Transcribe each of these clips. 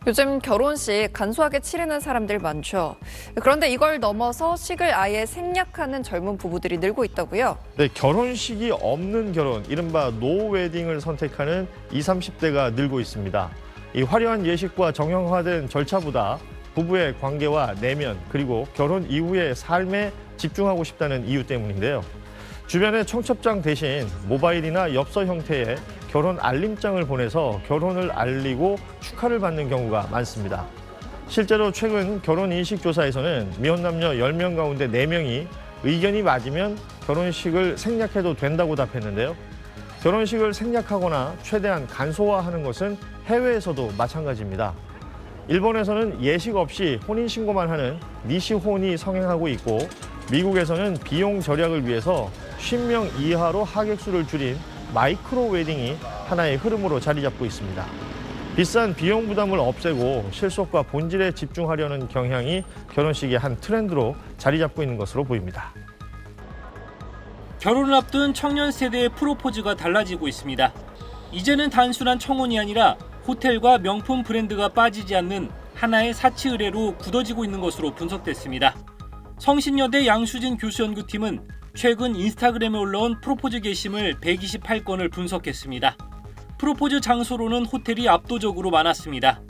요즘 결혼식 간소하게 치르는 사람들 많죠. 그런데 이걸 넘어서 식을 아예 생략하는 젊은 부부들이 늘고 있다고요. 네, 결혼식이 없는 결혼, 이른바 노웨딩을 선택하는 20, 30대가 늘고 있습니다. 이 화려한 예식과 정형화된 절차보다 부부의 관계와 내면, 그리고 결혼 이후의 삶에 집중하고 싶다는 이유 때문인데요. 주변에 청첩장 대신 모바일이나 엽서 형태의 결혼 알림장을 보내서 결혼을 알리고 축하를 받는 경우가 많습니다. 실제로 최근 결혼인식조사에서는 미혼 남녀 10명 가운데 4명이 의견이 맞으면 결혼식을 생략해도 된다고 답했는데요. 결혼식을 생략하거나 최대한 간소화하는 것은 해외에서도 마찬가지입니다. 일본에서는 예식 없이 혼인신고만 하는 니시혼이 성행하고 있고, 미국에서는 비용 절약을 위해서 50명 이하로 하객 수를 줄인 마이크로 웨딩이 하나의 흐름으로 자리 잡고 있습니다. 비싼 비용 부담을 없애고 실속과 본질에 집중하려는 경향이 결혼식의 한 트렌드로 자리 잡고 있는 것으로 보입니다. 결혼을 앞둔 청년 세대의 프로포즈가 달라지고 있습니다. 이제는 단순한 청혼이 아니라 호텔과 명품 브랜드가 빠지지 않는 하나의 사치 의뢰로 굳어지고 있는 것으로 분석됐습니다. 성신여대 양수진 교수연구팀은 최근 인스타그램에 올라온 프로포즈 게시물 128건을 분석했습니다. 프로포즈 장소로는 호텔이 압도적으로 많았습니다.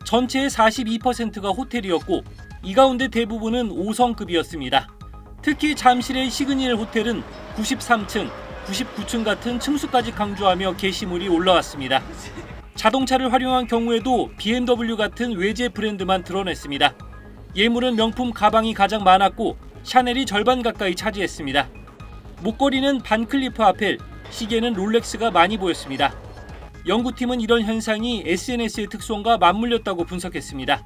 전체의 42%가 호텔이었고, 이 가운데 대부분은 5성급이었습니다. 특히 잠실의 시그니엘 호텔은 93층, 99층 같은 층수까지 강조하며 게시물이 올라왔습니다. 자동차를 활용한 경우에도 BMW 같은 외제 브랜드만 드러냈습니다. 예물은 명품 가방이 가장 많았고, 샤넬이 절반 가까이 차지했습니다. 목걸이는 반클리프 아펠, 시계는 롤렉스가 많이 보였습니다. 연구팀은 이런 현상이 SNS의 특성과 맞물렸다고 분석했습니다.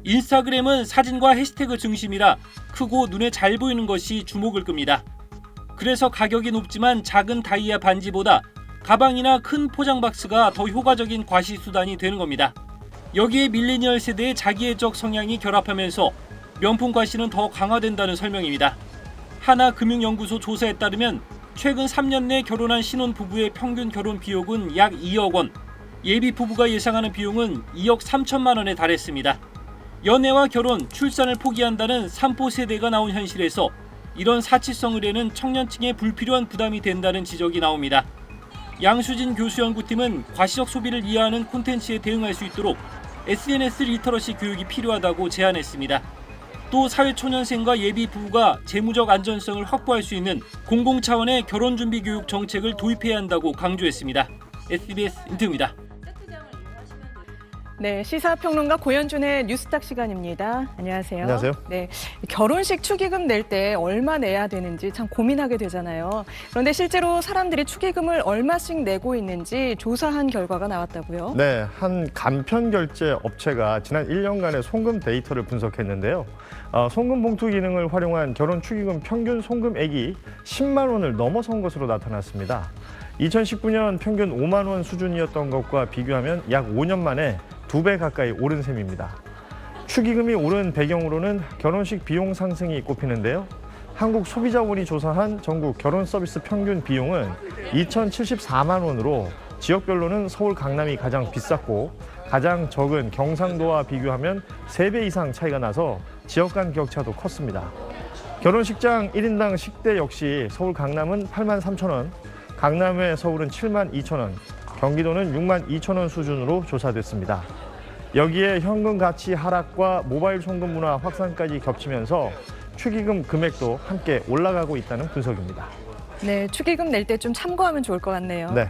인스타그램은 사진과 해시태그 중심이라 크고 눈에 잘 보이는 것이 주목을 끕니다. 그래서 가격이 높지만 작은 다이아 반지보다 가방이나 큰 포장 박스가 더 효과적인 과시 수단이 되는 겁니다. 여기에 밀레니얼 세대의 자기애적 성향이 결합하면서 명품 과시는 더 강화된다는 설명입니다. 하나금융연구소 조사에 따르면 최근 3년 내 결혼한 신혼부부의 평균 결혼 비용은 약 2억 원, 예비 부부가 예상하는 비용은 2억 3천만 원에 달했습니다. 연애와 결혼, 출산을 포기한다는 삼포 세대가 나온 현실에서 이런 사치성 의뢰는 청년층에 불필요한 부담이 된다는 지적이 나옵니다. 양수진 교수 연구팀은 과시적 소비를 이해하는 콘텐츠에 대응할 수 있도록 SNS 리터러시 교육이 필요하다고 제안했습니다. 또 사회초년생과 예비 부부가 재무적 안전성을 확보할 수 있는 공공 차원의 결혼준비 교육 정책을 도입해야 한다고 강조했습니다. SBS 인트입니다. 네, 시사평론가 고현준의 뉴스탁 시간입니다. 안녕하세요. 안녕하세요. 네, 결혼식 축의금 낼 때 얼마 내야 되는지 참 고민하게 되잖아요. 그런데 실제로 사람들이 축의금을 얼마씩 내고 있는지 조사한 결과가 나왔다고요? 네, 한 간편 결제 업체가 지난 1년간의 송금 데이터를 분석했는데요. 송금 봉투 기능을 활용한 결혼 축의금 평균 송금액이 10만 원을 넘어선 것으로 나타났습니다. 2019년 평균 5만 원 수준이었던 것과 비교하면 약 5년 만에 2배 가까이 오른 셈입니다. 축의금이 오른 배경으로는 결혼식 비용 상승이 꼽히는데요. 한국소비자원이 조사한 전국 결혼 서비스 평균 비용은 2,074만 원으로 지역별로는 서울 강남이 가장 비쌌고, 가장 적은 경상도와 비교하면 3배 이상 차이가 나서 지역 간 격차도 컸습니다. 결혼식장 1인당 식대 역시 서울 강남은 8만 3천 원, 강남의 서울은 7만 2천 원, 경기도는 6만 2천 원 수준으로 조사됐습니다. 여기에 현금 가치 하락과 모바일 송금 문화 확산까지 겹치면서 축의금 금액도 함께 올라가고 있다는 분석입니다. 네, 축의금 낼 때 좀 참고하면 좋을 것 같네요. 네.